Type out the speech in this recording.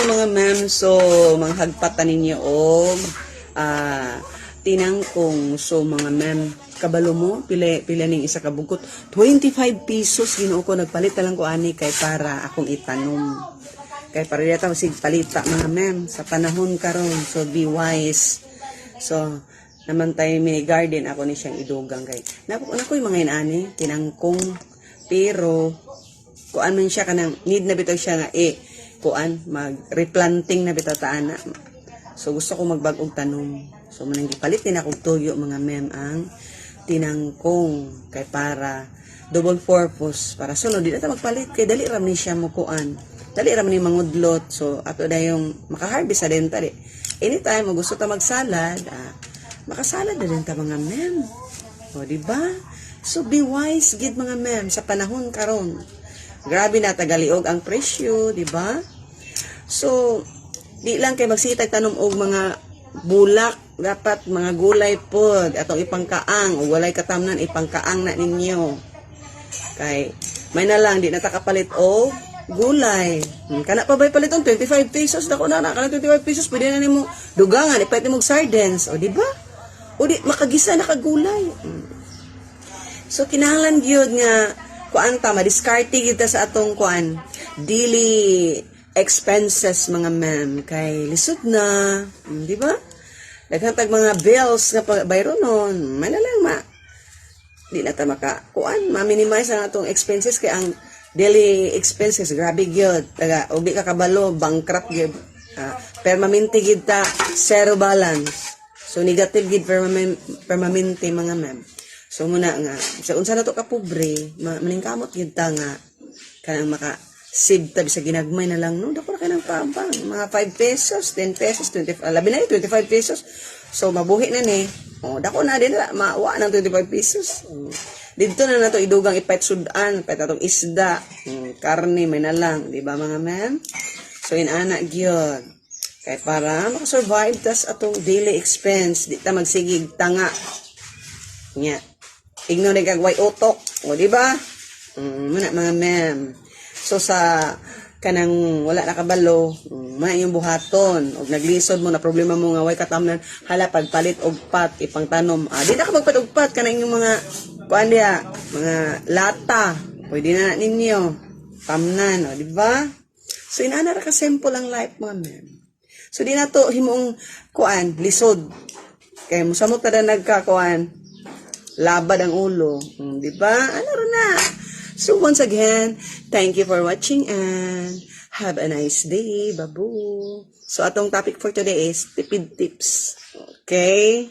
mga ma'am, so manghagpatan ninyo og tinangkong. So mga ma'am, kabalo mo, pila ning isa ka bugot. 25 pesos ginoo ko, nagpalit na lang ko ani kay para akong itanom. Kay para dito sig palita mga ma'am sa panahon karon. So be wise. So naman tayo mini garden ako ni siyang idugang kay. Nakoy mga inani tinangkong, pero kuan man siya kanang need na bitaw siya nga kuan mag replanting na bitaw taana. So gusto ko magbag-og tanom. So manang gipalit din akong tuyo mga ma'am ang tinangkong kay para double purpose para sunod di na ta magpalit kay dali ra ni siya mo kuan. Dali ra man ni mangudlot. So ato dayong maka-harvest sa din tadi. Anytime mo gusto ta magsalad, makasalad na din ta mga ma'am. O di ba? So be wise gid mga ma'am sa panahon karon. Grabe na tagaliog ang presyo, di ba? So di lang kay magsitag tanom og mga bulak, dapat mga gulay pod atong ipangkaang o walay katamnan ipangkaang na ninyo. Kay may na lang di na ta kapalit og gulay. Kana pa bay paliton 25 pesos dako na kana 25 pesos pwede na nimo dugangan ipalit mo sardines, o di ba? O di makagisa na kagulay. So kinahanglan gyud nga kuan ta ma-discarte gyud ta sa atong kuan daily expenses mga ma'am kay lisod na, di ba? Daghang tag mga bills nga bayro nun, may na lang di na ta maka kuan ma-minimize ang atong expenses kay ang daily expenses grabe gyud taga og di ka kabalo bankrupt gyud. Permanente gyud ta zero balance. So negative gyud permanente mga ma'am. So muna nga sa unsa na to ka pobre maningkamot gyud ta nga kanang maka save tabi sa ginagmay na lang no dako ra kanang pampang mga 5 pesos 10 pesos 25 labi na 25 pesos. So mabuhi na ni dako na din mawa ng 25 pesos. Dito na nato idugang ipait sudan pait atong isda karne may na lang, di ba mga ma'am? So inana gyud kay para makasurvive tas atong daily expense di ta magsigig tanga nya igno ni kag way utok, o di ba? Muna mga ma'am. So sa kanang wala na kabalo, may yung buhaton og naglisod mo na problema mo nga way katamnan hala pagpalit og pat ipangtanom. Di na ka magpalit og pat kanang yung mga kuan dia, mga lata. Pwede na ninyo tamnan, o di ba? So inana ra ka simple ang life mo, ma'am. So di na to himong kuan lisod. Kay mo samot ta nagkakuan labad ang ulo, di ba? Ano ro na? So once again, thank you for watching and have a nice day, babu. So atong topic for today is tipid tips. Okay?